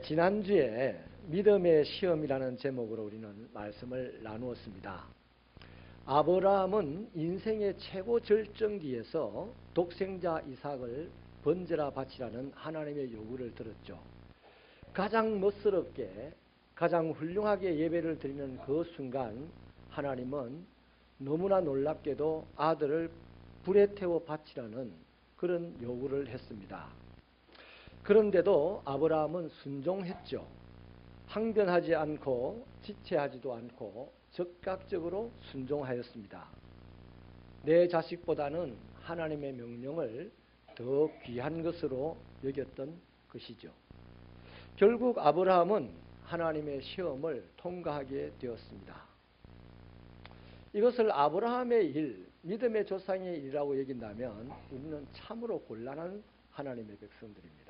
지난주에 믿음의 시험이라는 제목으로 우리는 말씀을 나누었습니다. 아브라함은 인생의 최고 절정기에서 독생자 이삭을 번제라 바치라는 하나님의 요구를 들었죠. 가장 멋스럽게 가장 훌륭하게 예배를 드리는 그 순간 하나님은 너무나 놀랍게도 아들을 불에 태워 바치라는 그런 요구를 했습니다. 그런데도 아브라함은 순종했죠. 항변하지 않고 지체하지도 않고 적극적으로 순종하였습니다. 내 자식보다는 하나님의 명령을 더 귀한 것으로 여겼던 것이죠. 결국 아브라함은 하나님의 시험을 통과하게 되었습니다. 이것을 아브라함의 일, 믿음의 조상의 일이라고 여긴다면 우리는 참으로 곤란한 하나님의 백성들입니다.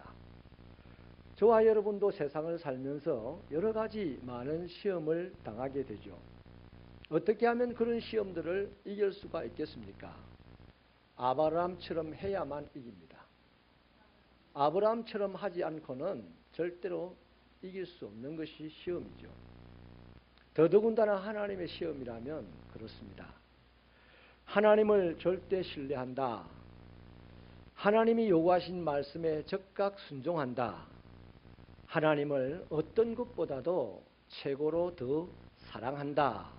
저와 여러분도 세상을 살면서 여러 가지 많은 시험을 당하게 되죠. 어떻게 하면 그런 시험들을 이길 수가 있겠습니까? 아브라함처럼 해야만 이깁니다. 아브라함처럼 하지 않고는 절대로 이길 수 없는 것이 시험이죠. 더더군다나 하나님의 시험이라면 그렇습니다. 하나님을 절대 신뢰한다. 하나님이 요구하신 말씀에 적극 순종한다. 하나님을 어떤 것보다도 최고로 더 사랑한다.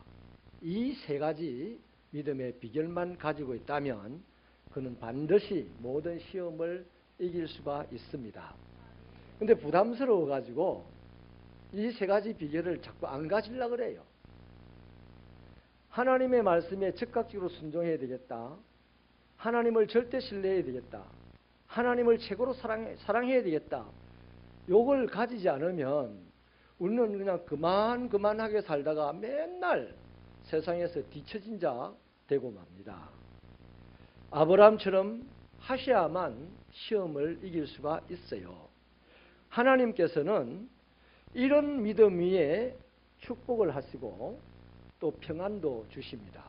이 세 가지 믿음의 비결만 가지고 있다면 그는 반드시 모든 시험을 이길 수가 있습니다. 그런데 부담스러워 가지고 이 세 가지 비결을 자꾸 안 가지려고 그래요. 하나님의 말씀에 즉각적으로 순종해야 되겠다. 하나님을 절대 신뢰해야 되겠다. 하나님을 최고로 사랑해야 되겠다. 요걸 가지지 않으면 우리는 그냥 그만하게 살다가 맨날 세상에서 뒤처진 자 되고 맙니다. 아브라함처럼 하셔야만 시험을 이길 수가 있어요. 하나님께서는 이런 믿음 위에 축복을 하시고 또 평안도 주십니다.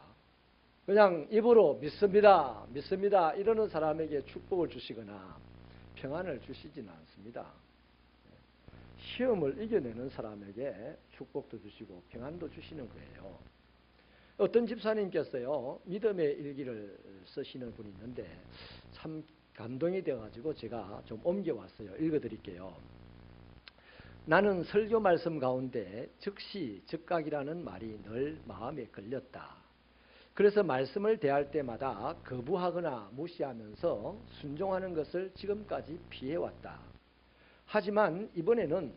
그냥 입으로 믿습니다, 믿습니다 이러는 사람에게 축복을 주시거나 평안을 주시지는 않습니다. 시험을 이겨내는 사람에게 축복도 주시고 평안도 주시는 거예요. 어떤 집사님께서요, 믿음의 일기를 쓰시는 분이 있는데 참 감동이 되어가지고 제가 좀 옮겨왔어요. 읽어드릴게요. 나는 설교 말씀 가운데 즉시 즉각이라는 말이 늘 마음에 걸렸다. 그래서 말씀을 대할 때마다 거부하거나 무시하면서 순종하는 것을 지금까지 피해왔다. 하지만 이번에는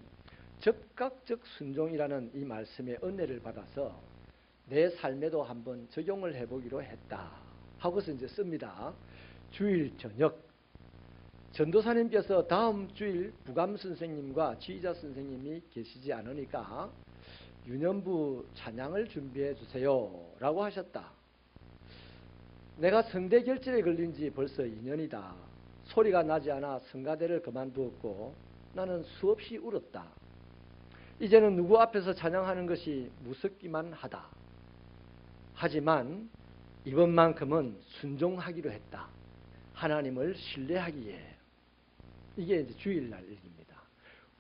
적극적 순종이라는 이 말씀의 은혜를 받아서 내 삶에도 한번 적용을 해보기로 했다. 하고서 이제 씁니다. 주일 저녁 전도사님께서 다음 주일 부감 선생님과 지휘자 선생님이 계시지 않으니까 유년부 찬양을 준비해 주세요 라고 하셨다. 내가 성대 결절에 걸린 지 벌써 2년이다. 소리가 나지 않아 성가대를 그만두었고 나는 수없이 울었다. 이제는 누구 앞에서 찬양하는 것이 무섭기만 하다. 하지만 이번만큼은 순종하기로 했다. 하나님을 신뢰하기에. 이게 이제 주일날 일기입니다.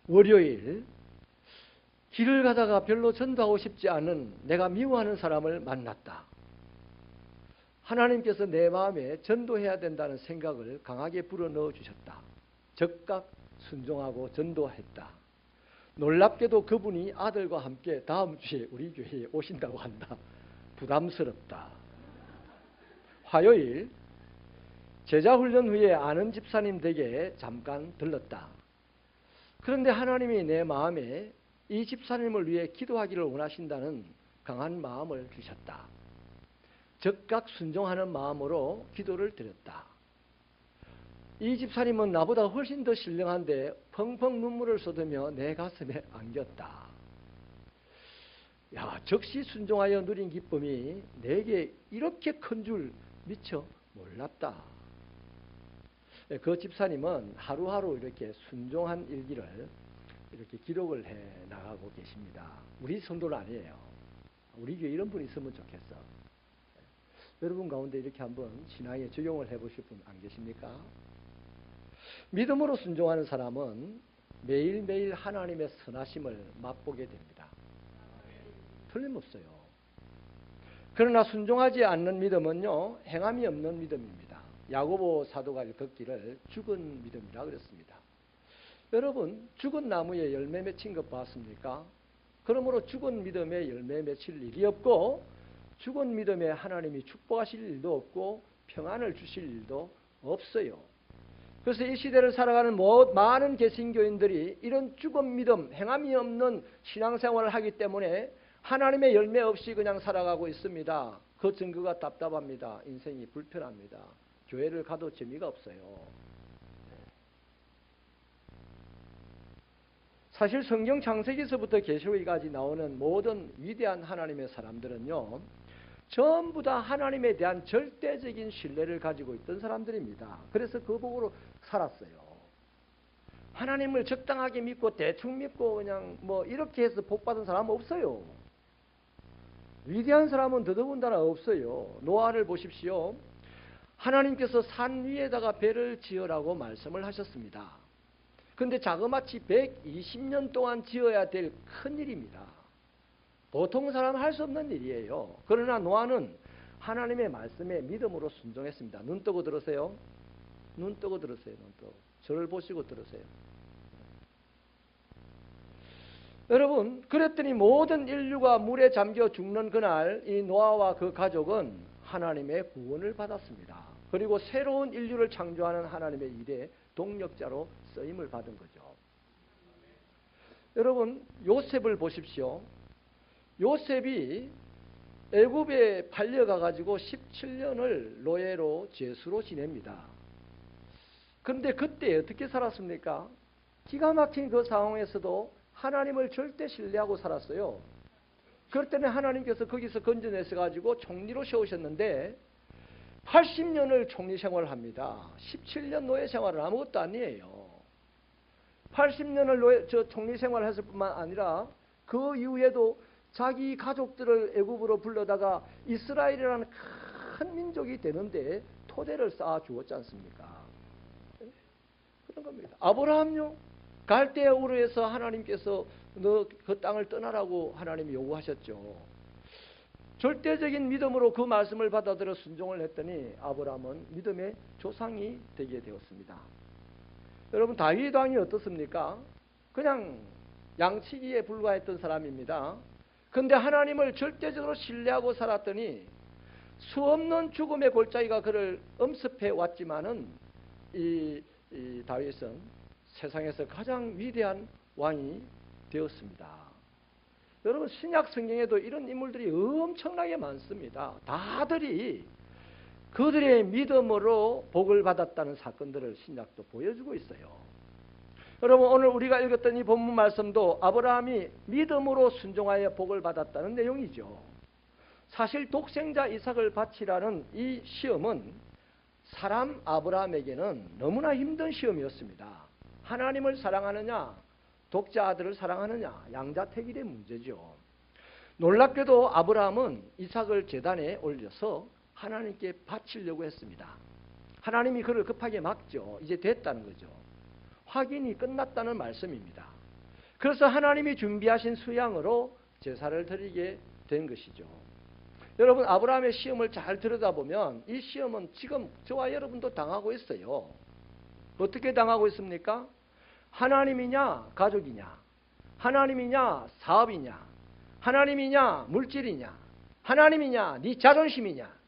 월요일 길을 가다가 별로 전도하고 싶지 않은 내가 미워하는 사람을 만났다. 하나님께서 내 마음에 전도해야 된다는 생각을 강하게 불어넣어 주셨다. 적극 순종하고 전도했다. 놀랍게도 그분이 아들과 함께 다음 주에 우리 교회에 오신다고 한다. 부담스럽다. 화요일 제자훈련 후에 아는 집사님 댁에 잠깐 들렀다. 그런데 하나님이 내 마음에 이 집사님을 위해 기도하기를 원하신다는 강한 마음을 주셨다. 적극 순종하는 마음으로 기도를 드렸다. 이 집사님은 나보다 훨씬 더 신령한데 펑펑 눈물을 쏟으며 내 가슴에 안겼다. 야, 즉시 순종하여 누린 기쁨이 내게 이렇게 큰 줄 미처 몰랐다. 그 집사님은 하루하루 이렇게 순종한 일기를 이렇게 기록을 해 나가고 계십니다. 우리 성도는 아니에요. 우리 교회 이런 분이 있으면 좋겠어. 여러분 가운데 이렇게 한번 신앙에 적용을 해보실 분 안 계십니까? 믿음으로 순종하는 사람은 매일매일 하나님의 선하심을 맛보게 됩니다. 틀림없어요. 그러나 순종하지 않는 믿음은요, 행함이 없는 믿음입니다. 야고보 사도가 걷기를 죽은 믿음이라 그랬습니다. 여러분, 죽은 나무에 열매 맺힌 것 봤습니까? 그러므로 죽은 믿음에 열매 맺힐 일이 없고, 죽은 믿음에 하나님이 축복하실 일도 없고 평안을 주실 일도 없어요. 그래서 이 시대를 살아가는 많은 개신교인들이 이런 죽은 믿음, 행함이 없는 신앙생활을 하기 때문에 하나님의 열매 없이 그냥 살아가고 있습니다. 그 증거가 답답합니다. 인생이 불편합니다. 교회를 가도 재미가 없어요. 사실 성경 창세기서부터 계시록까지 나오는 모든 위대한 하나님의 사람들은요, 전부 다 하나님에 대한 절대적인 신뢰를 가지고 있던 사람들입니다. 그래서 그 복으로 살았어요. 하나님을 적당하게 믿고 대충 믿고 그냥 뭐 이렇게 해서 복 받은 사람은 없어요. 위대한 사람은 더더군다나 없어요. 노아를 보십시오. 하나님께서 산 위에다가 배를 지으라고 말씀을 하셨습니다. 그런데 자그마치 120년 동안 지어야 될 큰일입니다. 보통 사람은 할 수 없는 일이에요. 그러나 노아는 하나님의 말씀에 믿음으로 순종했습니다. 눈 뜨고 들으세요. 눈 뜨고 들으세요. 눈 뜨고. 저를 보시고 들으세요. 여러분, 그랬더니 모든 인류가 물에 잠겨 죽는 그날 이 노아와 그 가족은 하나님의 구원을 받았습니다. 그리고 새로운 인류를 창조하는 하나님의 일에 동력자로 쓰임을 받은 거죠. 여러분, 요셉을 보십시오. 요셉이 애굽에 팔려가 가지고 17년을 노예로 죄수로 지냅니다. 그런데 그때 어떻게 살았습니까? 기가 막힌 그 상황에서도 하나님을 절대 신뢰하고 살았어요. 그럴 때는 하나님께서 거기서 건져내서 가지고 총리로 세우셨는데 80년을 총리 생활을 합니다. 17년 노예 생활은 아무것도 아니에요. 80년을 총리 생활을 했을 뿐만 아니라 그 이후에도 자기 가족들을 애굽으로 불러다가 이스라엘이라는 큰 민족이 되는데 토대를 쌓아 주었지 않습니까? 그런 겁니다. 아브라함요, 갈대아 우르에서 하나님께서 너 그 땅을 떠나라고 하나님이 요구하셨죠. 절대적인 믿음으로 그 말씀을 받아들여 순종을 했더니 아브라함은 믿음의 조상이 되게 되었습니다. 여러분, 다윗 왕이 어떻습니까? 그냥 양치기에 불과했던 사람입니다. 그런데 하나님을 절대적으로 신뢰하고 살았더니 수없는 죽음의 골짜기가 그를 엄습해 왔지만은 이 다윗은 세상에서 가장 위대한 왕이 되었습니다. 여러분, 신약 성경에도 이런 인물들이 엄청나게 많습니다. 다들이 그들의 믿음으로 복을 받았다는 사건들을 신약도 보여주고 있어요. 여러분, 오늘 우리가 읽었던 이 본문 말씀도 아브라함이 믿음으로 순종하여 복을 받았다는 내용이죠. 사실 독생자 이삭을 바치라는 이 시험은 사람 아브라함에게는 너무나 힘든 시험이었습니다. 하나님을 사랑하느냐, 독자 아들을 사랑하느냐, 양자택일의 문제죠. 놀랍게도 아브라함은 이삭을 제단에 올려서 하나님께 바치려고 했습니다. 하나님이 그를 급하게 막죠. 이제 됐다는 거죠. 확인이 끝났다는 말씀입니다. 그래서 하나님이 준비하신 수양으로 제사를 드리게 된 것이죠. 여러분, 아브라함의 시험을 잘 들여다보면 이 시험은 지금 저와 여러분도 당하고 있어요. 어떻게 당하고 있습니까? 하나님이냐 가족이냐, 하나님이냐 사업이냐, 하나님이냐 물질이냐, 하나님이냐 네 자존심이냐,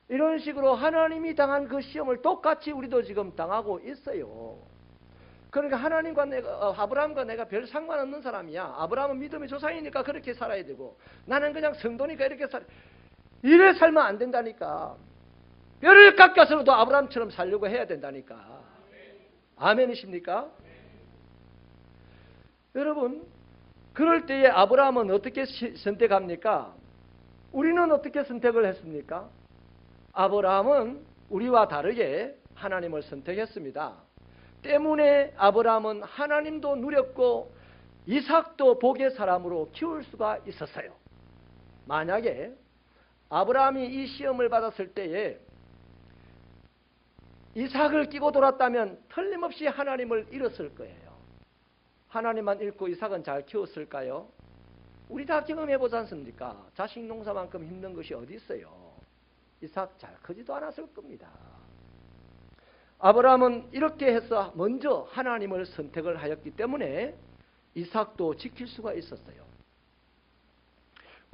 이런 식으로 하나님이 당한 그 시험을 똑같이 우리도 지금 당하고 있어요. 그러니까 하나님과 아브라함과 내가 별 상관없는 사람이야. 아브라함은 믿음의 조상이니까 그렇게 살아야 되고 나는 그냥 성도니까 이렇게 이래 살면 안 된다니까. 뼈를 깎아서라도 아브라함처럼 살려고 해야 된다니까. 아멘이십니까? 여러분, 그럴 때에 아브라함은 어떻게 선택합니까? 우리는 어떻게 선택을 했습니까? 아브라함은 우리와 다르게 하나님을 선택했습니다. 때문에 아브라함은 하나님도 누렸고 이삭도 복의 사람으로 키울 수가 있었어요. 만약에 아브라함이 이 시험을 받았을 때에 이삭을 끼고 돌았다면 틀림없이 하나님을 잃었을 거예요. 하나님만 잃고 이삭은 잘 키웠을까요? 우리 다 경험해보지 않습니까? 자식 농사만큼 힘든 것이 어디 있어요? 이삭 잘 크지도 않았을 겁니다. 아브라함은 이렇게 해서 먼저 하나님을 선택을 하였기 때문에 이삭도 지킬 수가 있었어요.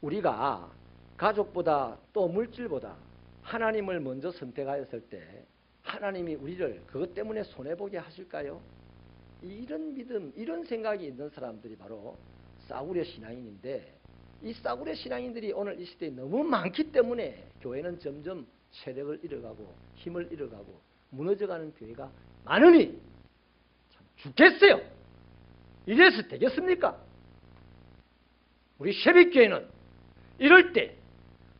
우리가 가족보다 또 물질보다 하나님을 먼저 선택하였을 때 하나님이 우리를 그것 때문에 손해보게 하실까요? 이런 믿음, 이런 생각이 있는 사람들이 바로 싸구려 신앙인인데, 이 싸구려 신앙인들이 오늘 이 시대에 너무 많기 때문에 교회는 점점 체력을 잃어가고 힘을 잃어가고 무너져가는 교회가 많으니 참 죽겠어요. 이래서 되겠습니까? 우리 새벽교회는 이럴 때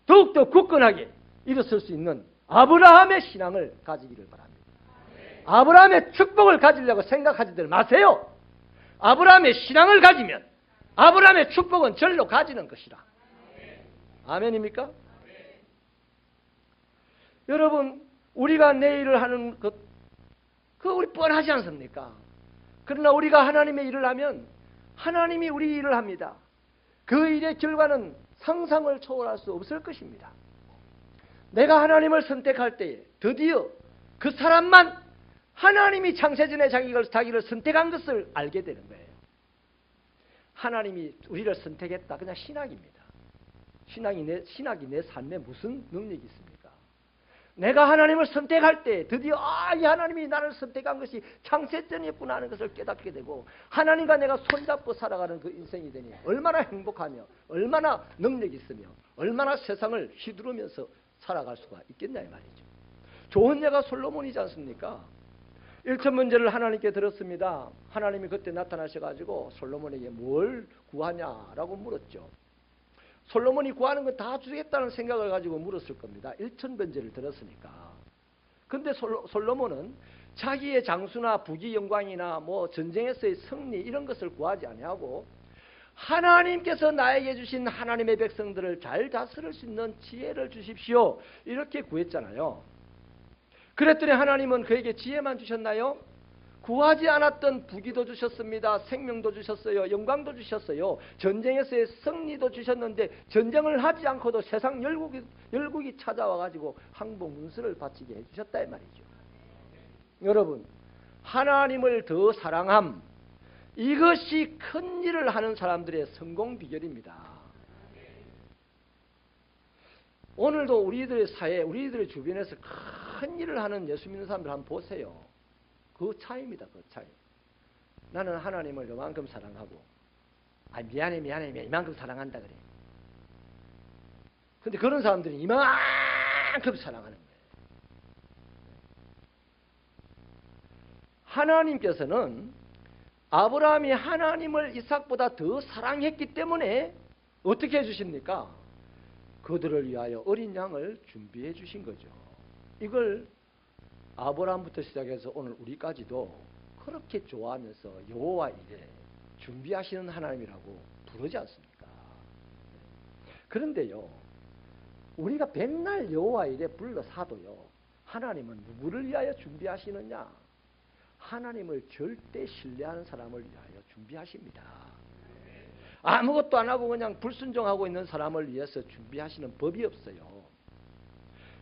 더욱더 굳건하게 일어설 수 있는 아브라함의 신앙을 가지기를 바랍니다. 아브라함의 축복을 가지려고 생각하지들 마세요. 아브라함의 신앙을 가지면 아브라함의 축복은 절로 가지는 것이라. 아멘입니까? 여러분, 우리가 내 일을 하는 것, 그거 우리 뻔하지 않습니까? 그러나 우리가 하나님의 일을 하면 하나님이 우리 일을 합니다. 그 일의 결과는 상상을 초월할 수 없을 것입니다. 내가 하나님을 선택할 때에 드디어 그 사람만 하나님이 창세전에 자기를 선택한 것을 알게 되는 거예요. 하나님이 우리를 선택했다. 그냥 신학입니다. 신학이 내 삶에 무슨 능력이 있습니까? 내가 하나님을 선택할 때 드디어 이 하나님이 나를 선택한 것이 창세전이었구나 하는 것을 깨닫게 되고, 하나님과 내가 손잡고 살아가는 그 인생이 되니 얼마나 행복하며 얼마나 능력이 있으며 얼마나 세상을 휘두르면서 살아갈 수가 있겠냐 이 말이죠. 좋은 예가 솔로몬이지 않습니까? 1천 문제를 하나님께 들었습니다. 하나님이 그때 나타나셔가지고 솔로몬에게 뭘 구하냐라고 물었죠. 솔로몬이 구하는 건 다 주겠다는 생각을 가지고 물었을 겁니다. 1천 번제를 들었으니까. 근데 솔로몬은 자기의 장수나 부귀 영광이나 뭐 전쟁에서의 승리 이런 것을 구하지 아니하고 하나님께서 나에게 주신 하나님의 백성들을 잘 다스릴 수 있는 지혜를 주십시오. 이렇게 구했잖아요. 그랬더니 하나님은 그에게 지혜만 주셨나요? 구하지 않았던 부귀도 주셨습니다. 생명도 주셨어요. 영광도 주셨어요. 전쟁에서의 승리도 주셨는데 전쟁을 하지 않고도 세상 열국이 찾아와가지고 항복 문서를 바치게 해주셨다 이 말이죠. 여러분, 하나님을 더 사랑함, 이것이 큰 일을 하는 사람들의 성공 비결입니다. 오늘도 우리들의 사회, 우리들의 주변에서 큰 일을 하는 예수 믿는 사람들 한번 보세요. 그 차이입니다. 그 차이. 나는 하나님을 요만큼 사랑하고 미안해 이만큼 사랑한다 그래. 근데 그런 사람들이 이만큼 사랑하는 거예요. 하나님께서는 아브라함이 하나님을 이삭보다 더 사랑했기 때문에 어떻게 해주십니까? 그들을 위하여 어린 양을 준비해 주신 거죠. 이걸 아브라함부터 시작해서 오늘 우리까지도 그렇게 좋아하면서 여호와 이레 준비하시는 하나님이라고 부르지 않습니까? 그런데요, 우리가 맨날 여호와 이레 불러사도요, 하나님은 누구를 위하여 준비하시느냐? 하나님을 절대 신뢰하는 사람을 위하여 준비하십니다. 아무것도 안 하고 그냥 불순종하고 있는 사람을 위해서 준비하시는 법이 없어요.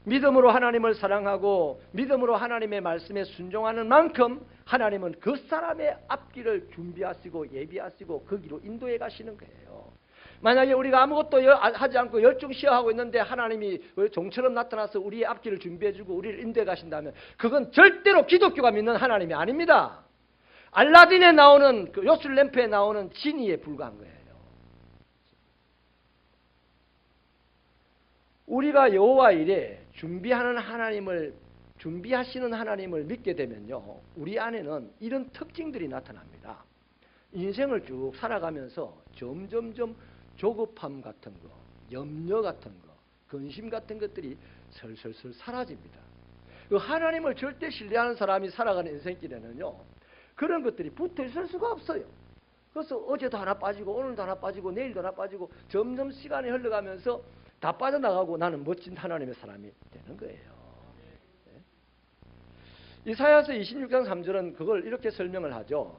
믿음으로 하나님을 사랑하고 믿음으로 하나님의 말씀에 순종하는 만큼 하나님은 그 사람의 앞길을 준비하시고 예비하시고 거기로 인도해 가시는 거예요. 만약에 우리가 아무것도 하지 않고 열중시하고 있는데 하나님이 종처럼 나타나서 우리의 앞길을 준비해주고 우리를 인도해 가신다면 그건 절대로 기독교가 믿는 하나님이 아닙니다. 알라딘에 나오는 그 요술램프에 나오는 지니에 불과한 거예요. 우리가 여호와 이레 준비하시는 하나님을 믿게 되면요, 우리 안에는 이런 특징들이 나타납니다. 인생을 쭉 살아가면서 점점점 조급함 같은 거, 염려 같은 거, 근심 같은 것들이 슬슬슬 사라집니다. 그 하나님을 절대 신뢰하는 사람이 살아가는 인생길에는요, 그런 것들이 붙어 있을 수가 없어요. 그래서 어제도 하나 빠지고 오늘도 하나 빠지고 내일도 하나 빠지고 점점 시간이 흘러가면서 다 빠져나가고 나는 멋진 하나님의 사람이 되는 거예요. 이사야서 26장 3절은 그걸 이렇게 설명을 하죠.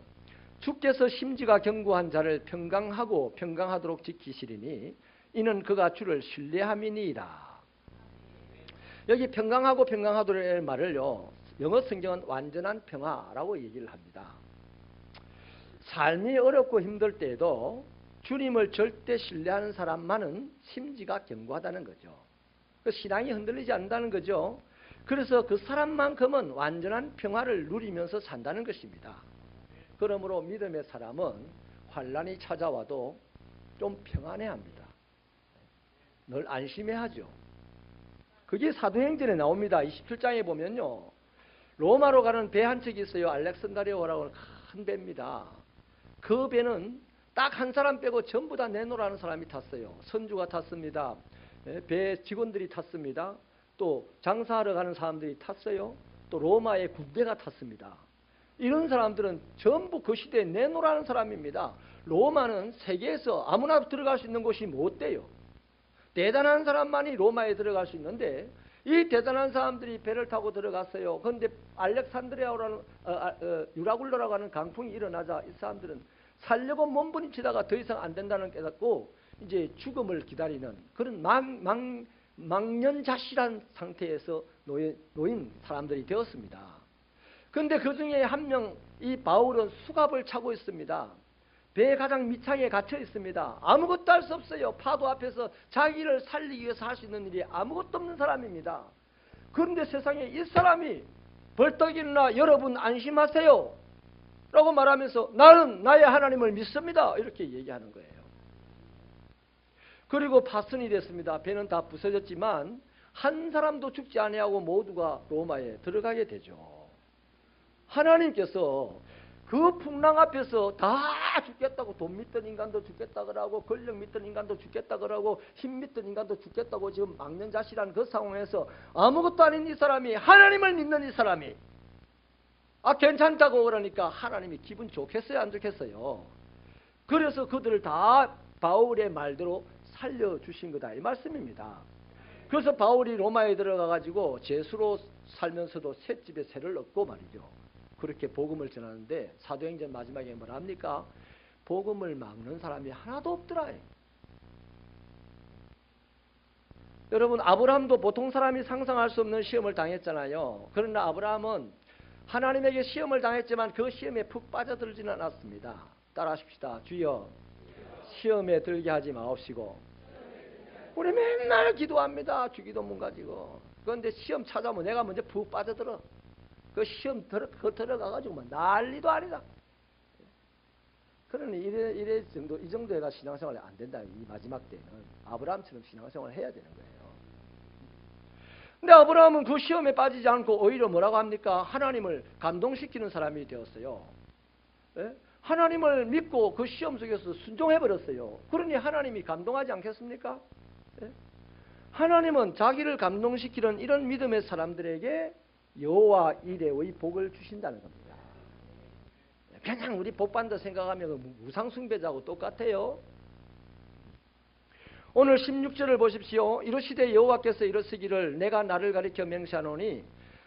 주께서 심지가 견고한 자를 평강하고 평강하도록 지키시리니 이는 그가 주를 신뢰함이니이다. 여기 평강하고 평강하도록의 말을요, 영어 성경은 완전한 평화라고 얘기를 합니다. 삶이 어렵고 힘들 때에도 주님을 절대 신뢰하는 사람만은 심지가 견고하다는 거죠. 그 신앙이 흔들리지 않는다는 거죠. 그래서 그 사람만큼은 완전한 평화를 누리면서 산다는 것입니다. 그러므로 믿음의 사람은 환난이 찾아와도 좀 평안해합니다. 늘 안심해하죠. 그게 사도행전에 나옵니다. 27장에 보면요, 로마로 가는 배 한 척이 있어요. 알렉산드리아라고 하는 큰 배입니다. 그 배는 딱 한 사람 빼고 전부 다 내노라는 사람이 탔어요. 선주가 탔습니다. 배 직원들이 탔습니다. 또 장사하러 가는 사람들이 탔어요. 또 로마의 군대가 탔습니다. 이런 사람들은 전부 그 시대에 내노라는 사람입니다. 로마는 세계에서 아무나 들어갈 수 있는 곳이 못 돼요. 대단한 사람만이 로마에 들어갈 수 있는데 이 대단한 사람들이 배를 타고 들어갔어요. 그런데 알렉산드리아라는 유라굴로라고 하는 강풍이 일어나자 이 사람들은 살려고 몸부림치다가 더 이상 안 된다는 깨닫고 이제 죽음을 기다리는 그런 망년자실한 상태에서 놓인 사람들이 되었습니다. 그런데 그 중에 한 명, 이 바울은 수갑을 차고 있습니다. 배의 가장 밑창에 갇혀 있습니다. 아무것도 할 수 없어요. 파도 앞에서 자기를 살리기 위해서 할 수 있는 일이 아무것도 없는 사람입니다. 그런데 세상에 이 사람이 벌떡 일어나 여러분 안심하세요 라고 말하면서 나는 나의 하나님을 믿습니다 이렇게 얘기하는 거예요. 그리고 파선이 됐습니다. 배는 다 부서졌지만 한 사람도 죽지 아니하고 모두가 로마에 들어가게 되죠. 하나님께서 그 풍랑 앞에서 다 죽겠다고, 돈 믿던 인간도 죽겠다 그러고 권력 믿던 인간도 죽겠다 그러고 힘 믿던 인간도 죽겠다고 지금 망년자실한 그 상황에서 아무것도 아닌 이 사람이, 하나님을 믿는 이 사람이 괜찮다고 그러니까 하나님이 기분 좋겠어요 안 좋겠어요? 그래서 그들을 다 바울의 말대로 살려주신 거다 이 말씀입니다. 그래서 바울이 로마에 들어가 가지고 죄수로 살면서도 셋집에 새를 얻고 말이죠. 그렇게 복음을 전하는데 사도행전 마지막에 뭐라 합니까? 복음을 막는 사람이 하나도 없더라. 여러분, 아브라함도 보통 사람이 상상할 수 없는 시험을 당했잖아요. 그러나 아브라함은 하나님에게 시험을 당했지만 그 시험에 푹 빠져들지는 않았습니다. 따라하십시다. 주여 시험에 들게 하지 마옵시고. 우리 맨날 기도합니다. 주기도문 가지고. 그런데 시험 찾아오면 내가 먼저 푹 빠져들어. 그 시험 들어가가지고 뭐 난리도 아니다. 그러니 이 정도가 신앙생활이 안 된다. 이 마지막 때는 아브라함처럼 신앙생활을 해야 되는 거예요. 근데 아브라함은 그 시험에 빠지지 않고 오히려 뭐라고 합니까? 하나님을 감동시키는 사람이 되었어요. 예? 하나님을 믿고 그 시험 속에서 순종해버렸어요. 그러니 하나님이 감동하지 않겠습니까? 예? 하나님은 자기를 감동시키는 이런 믿음의 사람들에게 여호와 이레의 복을 주신다는 겁니다. 그냥 우리 복 받는다 생각하면 우상숭배자하고 똑같아요. 오늘 16절을 보십시오. 이르시되 여호와께서 이르시기를 내가 나를 가리켜 맹세하노니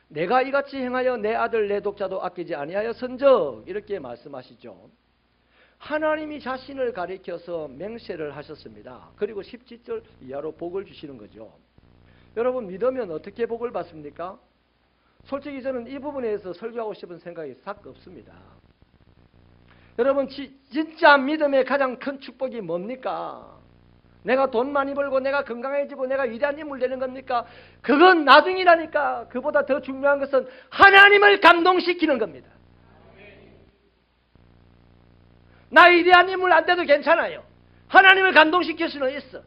내가 이같이 행하여 내 아들 내 독자도 아끼지 아니하였은즉 이렇게 말씀하시죠. 하나님이 자신을 가리켜서 맹세를 하셨습니다. 그리고 17절 이하로 복을 주시는 거죠. 여러분 믿으면 어떻게 복을 받습니까? 솔직히 저는 이 부분에 대해서 설교하고 싶은 생각이 싹 없습니다. 여러분 진짜 믿음의 가장 큰 축복이 뭡니까? 내가 돈 많이 벌고 내가 건강해지고 내가 위대한 인물 되는 겁니까? 그건 나중이라니까. 그보다 더 중요한 것은 하나님을 감동시키는 겁니다. 나 위대한 인물 안 돼도 괜찮아요. 하나님을 감동시킬 수는 있어.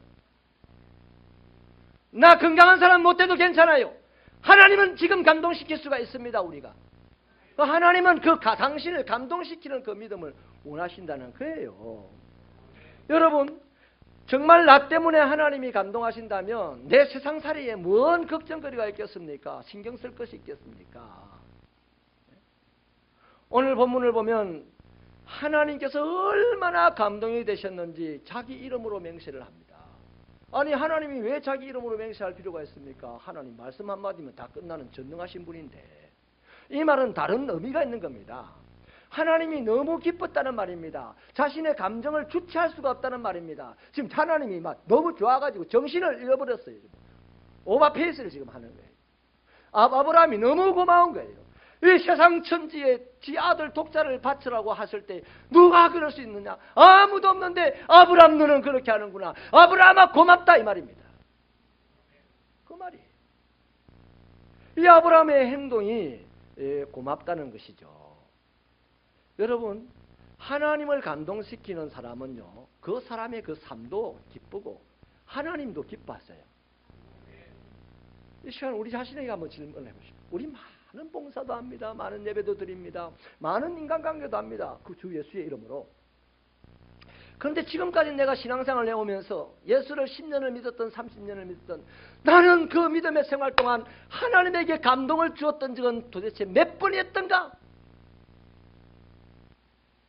나 건강한 사람 못 돼도 괜찮아요. 하나님은 지금 감동시킬 수가 있습니다. 우리가. 하나님은 당신을 감동시키는 그 믿음을 원하신다는 거예요. 여러분 정말 나 때문에 하나님이 감동하신다면 내 세상살이에 뭔 걱정거리가 있겠습니까? 신경 쓸 것이 있겠습니까? 오늘 본문을 보면 하나님께서 얼마나 감동이 되셨는지 자기 이름으로 맹세를 합니다. 아니 하나님이 왜 자기 이름으로 맹세할 필요가 있습니까? 하나님 말씀 한마디면 다 끝나는 전능하신 분인데 이 말은 다른 의미가 있는 겁니다. 하나님이 너무 기뻤다는 말입니다. 자신의 감정을 주체할 수가 없다는 말입니다. 지금 하나님이 막 너무 좋아가지고 정신을 잃어버렸어요. 오버페이스를 지금 하는 거예요. 아브라함이 너무 고마운 거예요. 이 세상 천지에 지 아들 독자를 바치라고 하실 때 누가 그럴 수 있느냐? 아무도 없는데 아브라함 너는 그렇게 하는구나. 아브라함아 고맙다 이 말입니다. 그 말이에요. 이 아브라함의 행동이 고맙다는 것이죠. 여러분, 하나님을 감동시키는 사람은요, 그 사람의 그 삶도 기쁘고 하나님도 기뻐하세요. 이 시간 우리 자신에게 한번 질문을 해보십시오. 우리 많은 봉사도 합니다. 많은 예배도 드립니다. 많은 인간관계도 합니다. 그 주 예수의 이름으로. 그런데 지금까지 내가 신앙생활을 해오면서 예수를 10년을 믿었던 30년을 믿었던 나는 그 믿음의 생활 동안 하나님에게 감동을 주었던 적은 도대체 몇 번이었던가?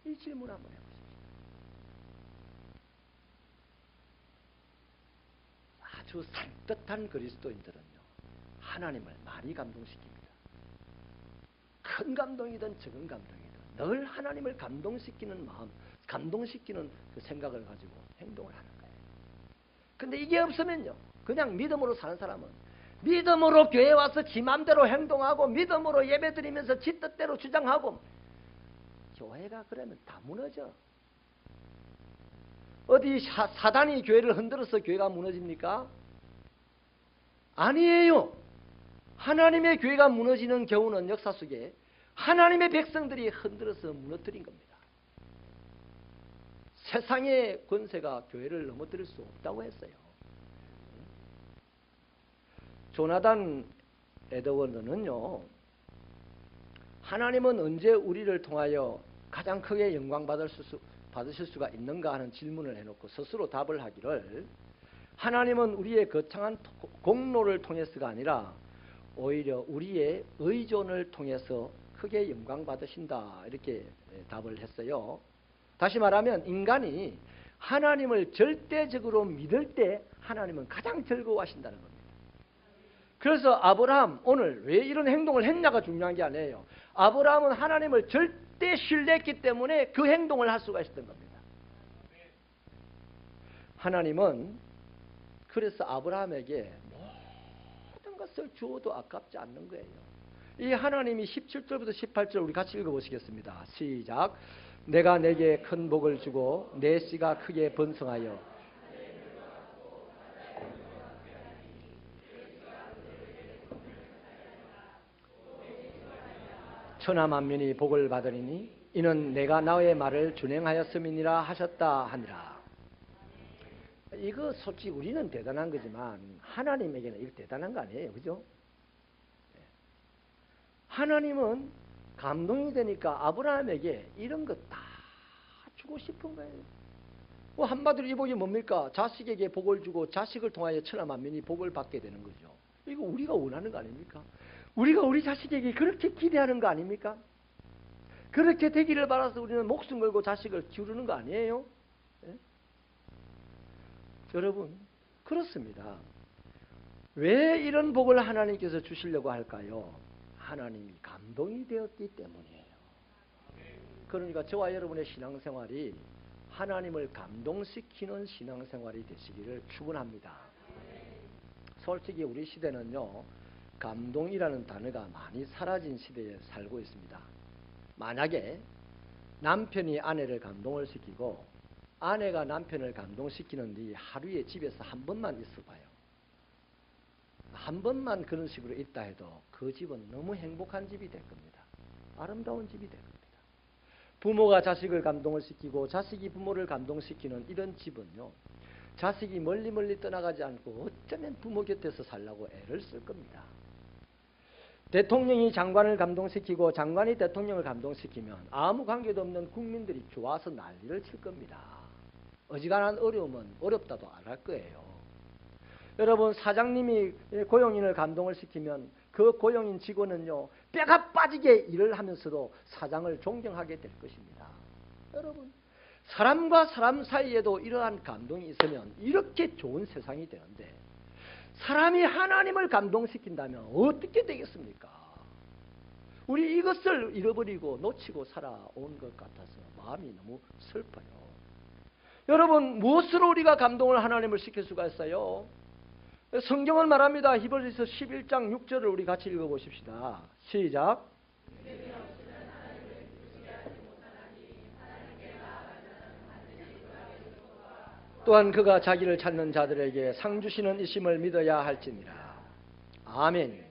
이 질문 한번 해보십시오. 아주 산뜻한 그리스도인들은요, 하나님을 많이 감동시킵니다. 큰 감동이든 적은 감동이든 늘 하나님을 감동시키는 마음, 감동시키는 그 생각을 가지고 행동을 하는 거예요. 근데 이게 없으면요, 그냥 믿음으로 사는 사람은 믿음으로 교회 와서 지 맘대로 행동하고 믿음으로 예배드리면서 지 뜻대로 주장하고 교회가 그러면 다 무너져. 어디 사단이 교회를 흔들어서 교회가 무너집니까? 아니에요. 하나님의 교회가 무너지는 경우는 역사 속에 하나님의 백성들이 흔들어서 무너뜨린 겁니다. 세상의 권세가 교회를 넘어뜨릴 수 없다고 했어요. 조나단 에드워드는요, 하나님은 언제 우리를 통하여 가장 크게 영광 받으실 수가 있는가 하는 질문을 해놓고 스스로 답을 하기를, 하나님은 우리의 거창한 공로를 통해서가 아니라 오히려 우리의 의존을 통해서 크게 영광 받으신다, 이렇게 답을 했어요. 다시 말하면 인간이 하나님을 절대적으로 믿을 때 하나님은 가장 즐거워하신다는 겁니다. 그래서 아브라함 오늘 왜 이런 행동을 했냐가 중요한 게 아니에요. 아브라함은 하나님을 절대 신뢰했기 때문에 그 행동을 할 수가 있었던 겁니다. 하나님은 그래서 아브라함에게 모든 것을 주어도 아깝지 않는 거예요. 이 하나님이 17절부터 18절 우리 같이 읽어보시겠습니다. 시작. 내가 내게 큰 복을 주고 내 씨가 크게 번성하여 천하 만민이 복을 받으리니 이는 내가 나의 말을 준행하였음이니라 하셨다 하니라. 이거 솔직히 우리는 대단한 거지만 하나님에게는 이거 대단한 거 아니에요. 그죠? 하나님은 감동이 되니까 아브라함에게 이런 거 다 주고 싶은 거예요. 뭐 한마디로 이 복이 뭡니까? 자식에게 복을 주고 자식을 통하여 천하 만민이 복을 받게 되는 거죠. 이거 우리가 원하는 거 아닙니까? 우리가 우리 자식에게 그렇게 기대하는 거 아닙니까? 그렇게 되기를 바라서 우리는 목숨 걸고 자식을 기르는 거 아니에요? 네? 여러분, 그렇습니다. 왜 이런 복을 하나님께서 주시려고 할까요? 하나님이 감동이 되었기 때문이에요. 그러니까 저와 여러분의 신앙생활이 하나님을 감동시키는 신앙생활이 되시기를 축원합니다. 솔직히 우리 시대는요, 감동이라는 단어가 많이 사라진 시대에 살고 있습니다. 만약에 남편이 아내를 감동을 시키고 아내가 남편을 감동시키는데 하루에 집에서 한 번만 있어봐요. 한 번만 그런 식으로 있다 해도 그 집은 너무 행복한 집이 될 겁니다. 아름다운 집이 될 겁니다. 부모가 자식을 감동을 시키고 자식이 부모를 감동시키는 이런 집은요, 자식이 멀리 떠나가지 않고 어쩌면 부모 곁에서 살라고 애를 쓸 겁니다. 대통령이 장관을 감동시키고 장관이 대통령을 감동시키면 아무 관계도 없는 국민들이 좋아서 난리를 칠 겁니다. 어지간한 어려움은 어렵다도 안 할 거예요. 여러분, 사장님이 고용인을 감동을 시키면 그 고용인 직원은요, 뼈가 빠지게 일을 하면서도 사장을 존경하게 될 것입니다. 여러분, 사람과 사람 사이에도 이러한 감동이 있으면 이렇게 좋은 세상이 되는데, 사람이 하나님을 감동시킨다면 어떻게 되겠습니까? 우리 이것을 잃어버리고 놓치고 살아온 것 같아서 마음이 너무 슬퍼요. 여러분, 무엇으로 우리가 감동을 하나님을 시킬 수가 있어요? 성경은 말합니다. 히브리서 11장 6절을 우리 같이 읽어보십시다. 시작. 또한 그가 자기를 찾는 자들에게 상 주시는 이심을 믿어야 할지니라. 아멘.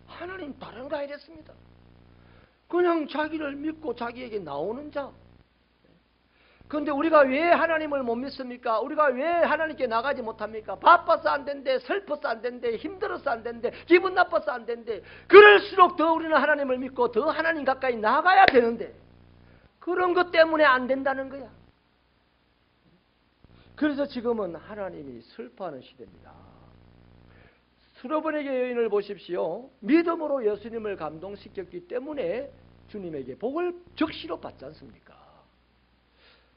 하나님 다른 거 아니랬습니다. 그냥 자기를 믿고 자기에게 나오는 자. 그런데 우리가 왜 하나님을 못 믿습니까? 우리가 왜 하나님께 나가지 못합니까? 바빠서 안 된대, 슬퍼서 안 된대, 힘들어서 안 된대, 기분 나빠서 안 된대. 그럴수록 더 우리는 하나님을 믿고 더 하나님 가까이 나가야 되는데 그런 것 때문에 안 된다는 거야. 그래서 지금은 하나님이 슬퍼하는 시대입니다. 수로보니게 여인을 보십시오. 믿음으로 예수님을 감동시켰기 때문에 주님에게 복을 적시로 받지 않습니까?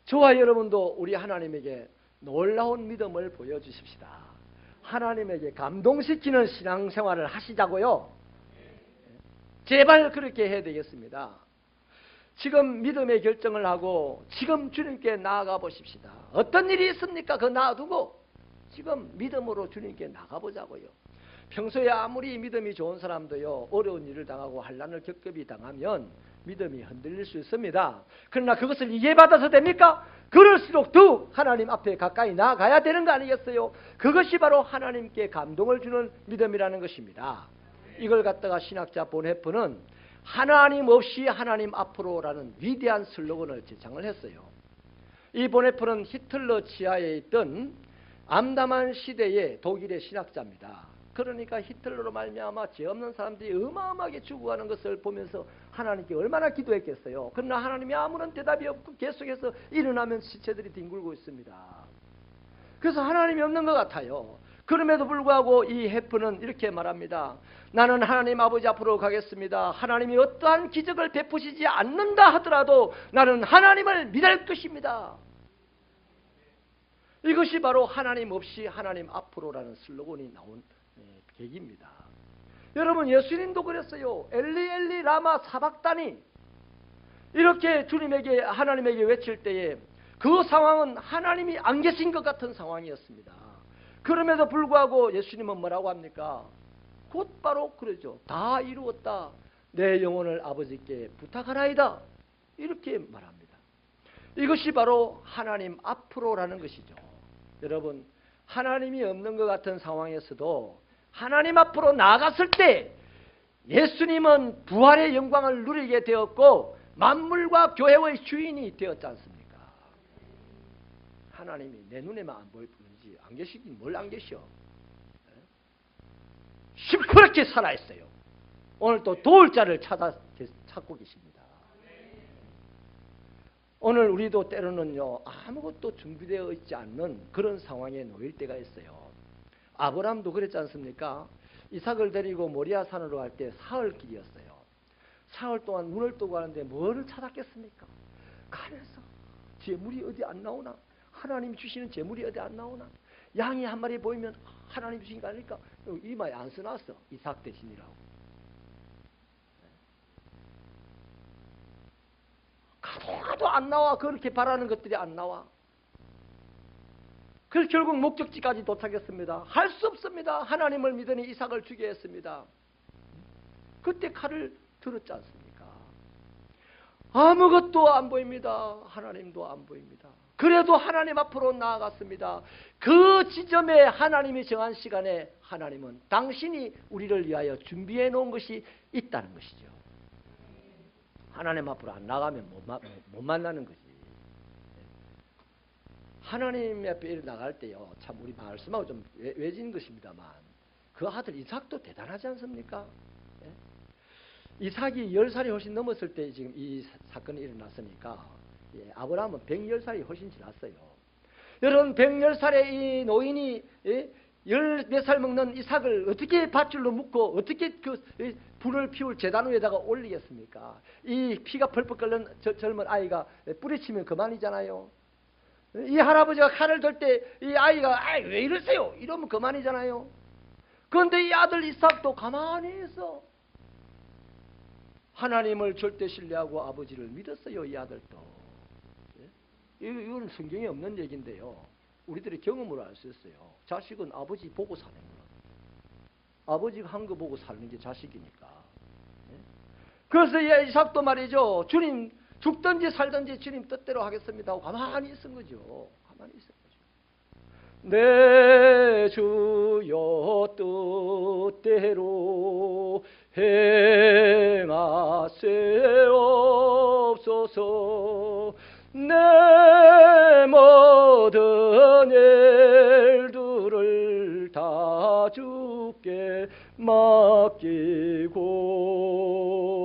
저와 여러분도 우리 하나님에게 놀라운 믿음을 보여주십시다. 하나님에게 감동시키는 신앙생활을 하시자고요. 제발 그렇게 해야 되겠습니다. 지금 믿음의 결정을 하고 지금 주님께 나아가 보십시다. 어떤 일이 있습니까? 그거 놔두고 지금 믿음으로 주님께 나가보자고요. 평소에 아무리 믿음이 좋은 사람도요, 어려운 일을 당하고 환난을 겪음이 당하면 믿음이 흔들릴 수 있습니다. 그러나 그것을 이해받아서 됩니까? 그럴수록 더 하나님 앞에 가까이 나아가야 되는 거 아니겠어요? 그것이 바로 하나님께 감동을 주는 믿음이라는 것입니다. 이걸 갖다가 신학자 본헤프는 하나님 없이 하나님 앞으로라는 위대한 슬로건을 제창을 했어요. 이 본헤프는 히틀러 지하에 있던 암담한 시대의 독일의 신학자입니다. 그러니까 히틀러로 말미암아 죄 없는 사람들이 어마어마하게 죽어가는 것을 보면서 하나님께 얼마나 기도했겠어요. 그러나 하나님이 아무런 대답이 없고 계속해서 일어나면 시체들이 뒹굴고 있습니다. 그래서 하나님이 없는 것 같아요. 그럼에도 불구하고 이 헤프는 이렇게 말합니다. 나는 하나님 아버지 앞으로 가겠습니다. 하나님이 어떠한 기적을 베푸시지 않는다 하더라도 나는 하나님을 믿을 것입니다. 이것이 바로 하나님 없이 하나님 앞으로라는 슬로건이 나온 계기입니다. 여러분, 예수님도 그랬어요. 엘리 엘리 라마 사박다니, 이렇게 주님에게 하나님에게 외칠 때에 그 상황은 하나님이 안 계신 것 같은 상황이었습니다. 그럼에도 불구하고 예수님은 뭐라고 합니까? 곧바로 그러죠. 다 이루었다. 내 영혼을 아버지께 부탁하나이다. 이렇게 말합니다. 이것이 바로 하나님 앞으로라는 것이죠. 여러분, 하나님이 없는 것 같은 상황에서도 하나님 앞으로 나아갔을 때 예수님은 부활의 영광을 누리게 되었고 만물과 교회의 주인이 되었지 않습니까? 하나님이 내 눈에만 안 보일 뿐이지 안 계시긴 뭘 안 계셔. 시퍼렇게 살아있어요. 오늘 또 도울 자를 찾고 계십니다. 오늘 우리도 때로는요, 아무것도 준비되어 있지 않는 그런 상황에 놓일 때가 있어요. 아브라함도 그랬지 않습니까? 이삭을 데리고 모리아 산으로 갈 때 사흘 길이었어요. 사흘 동안 눈을 뜨고 가는데 뭐를 찾았겠습니까? 가면서 재물이 어디 안 나오나? 하나님 주시는 재물이 어디 안 나오나? 양이 한 마리 보이면 하나님 주신 거 아닐까? 이마에 안 써놨어. 이삭 대신이라고. 가도 안 나와. 그렇게 바라는 것들이 안 나와. 그래서 결국 목적지까지 도착했습니다. 할 수 없습니다. 하나님을 믿으니 이삭을 주게 했습니다. 그때 칼을 들었지 않습니까? 아무것도 안 보입니다. 하나님도 안 보입니다. 그래도 하나님 앞으로 나아갔습니다. 그 지점에 하나님이 정한 시간에 하나님은 당신이 우리를 위하여 준비해 놓은 것이 있다는 것이죠. 하나님 앞으로 안 나가면 못 만나는 거지. 하나님 앞에 나갈 때요, 참 우리 말씀하고 좀 외진 것입니다만 그 아들 이삭도 대단하지 않습니까? 이삭이 10살이 훨씬 넘었을 때 지금 이 사건이 일어났으니까 아브라함은 110살이 훨씬 지났어요. 여러분, 110살의 이 노인이 10몇 살 먹는 이삭을 어떻게 밧줄로 묶고 어떻게 그 불을 피울 제단 위에다가 올리겠습니까? 이 피가 펄펄 끓는 젊은 아이가 뿌리치면 그만이잖아요. 이 할아버지가 칼을 들 때 이 아이가 왜 이러세요? 이러면 그만이잖아요. 그런데 이 아들 이삭도 가만히 있어. 하나님을 절대 신뢰하고 아버지를 믿었어요. 이 아들도. 이건 성경에 없는 얘기인데요. 우리들의 경험으로 알 수 있어요. 자식은 아버지 보고 사는 거야. 아버지가 한 거 보고 사는 게 자식이니까. 그래서 이삭도 말이죠. 주님 죽든지 살든지 주님 뜻대로 하겠습니다 하고 가만히 있은 거죠. 가만히 있은 거죠. 내 주여 뜻대로 행하세옵소서. 내 모든 일들을 다 주께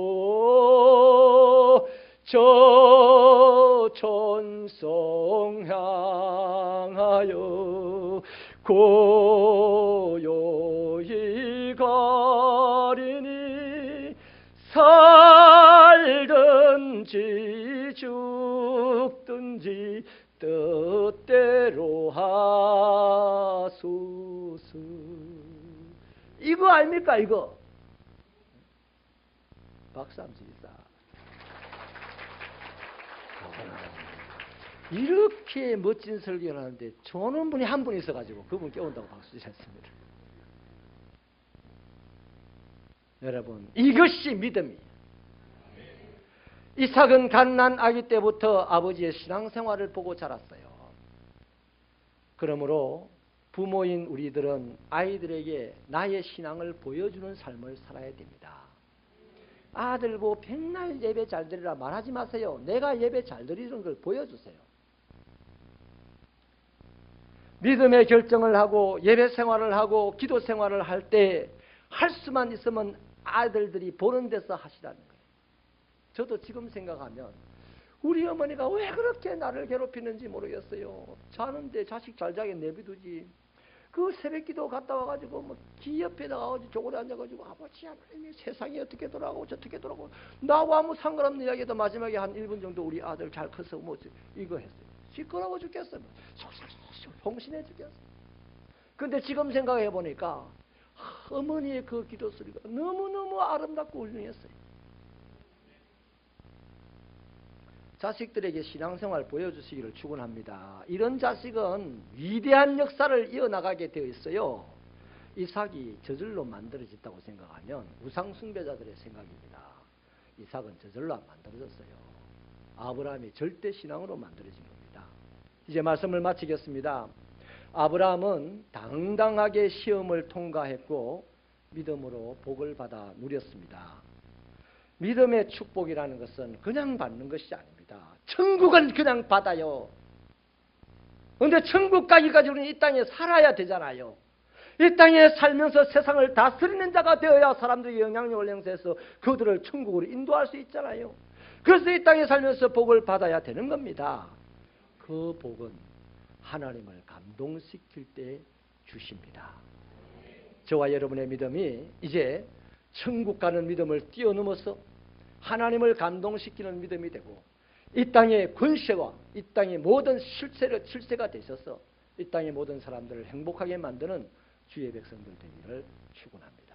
맡기고 저 천성 향하여 고요히 가리니 살든지 죽든지 뜻대로 하소서. 이거 아닙니까 이거? 박수 한번 치자. 이렇게 멋진 설교를 하는데 좋은 분이 한 분 있어가지고 그분 깨운다고 박수 치지 않습니다. 여러분 이것이 믿음이에요. 이삭은 갓난 아기 때부터 아버지의 신앙생활을 보고 자랐어요. 그러므로 부모인 우리들은 아이들에게 나의 신앙을 보여주는 삶을 살아야 됩니다. 아들 보고 백날 예배 잘 드리라 말하지 마세요. 내가 예배 잘 드리는 걸 보여주세요. 믿음의 결정을 하고 예배 생활을 하고 기도 생활을 할 때 할 수만 있으면 아들들이 보는 데서 하시라는 거예요. 저도 지금 생각하면 우리 어머니가 왜 그렇게 나를 괴롭히는지 모르겠어요. 자는데 자식 잘 자게 내비두지. 그 새벽기도 갔다 와가지고 뭐 기 옆에다가 어디 조골에 앉아가지고 아버지 하나님이 세상이 어떻게 돌아가고 저떻게 돌아가고 나와 아무 상관없는 이야기도 마지막에 한 1분 정도 우리 아들 잘 커서 뭐 이거 했어요. 시끄러워 죽겠어요. 솔솔솔솔 홍신해 죽겠어요. 근데 지금 생각해 보니까 어머니의 그 기도 소리가 너무너무 아름답고 훌륭했어요. 자식들에게 신앙생활 보여주시기를 축원합니다. 이런 자식은 위대한 역사를 이어나가게 되어 있어요. 이삭이 저절로 만들어졌다고 생각하면 우상숭배자들의 생각입니다. 이삭은 저절로 안 만들어졌어요. 아브라함이 절대 신앙으로 만들어진 겁니다. 이제 말씀을 마치겠습니다. 아브라함은 당당하게 시험을 통과했고 믿음으로 복을 받아 누렸습니다. 믿음의 축복이라는 것은 그냥 받는 것이 아닙니다. 천국은 그냥 받아요. 그런데 천국 가기까지 우리는 이 땅에 살아야 되잖아요. 이 땅에 살면서 세상을 다스리는 자가 되어야 사람들이 영향력을 행사해서 그들을 천국으로 인도할 수 있잖아요. 그래서 이 땅에 살면서 복을 받아야 되는 겁니다. 그 복은 하나님을 감동시킬 때 주십니다. 저와 여러분의 믿음이 이제 천국 가는 믿음을 뛰어넘어서 하나님을 감동시키는 믿음이 되고 이 땅의 권세와 이 땅의 모든 실세가 되셔서 이 땅의 모든 사람들을 행복하게 만드는 주의 백성들 되기를 축원합니다.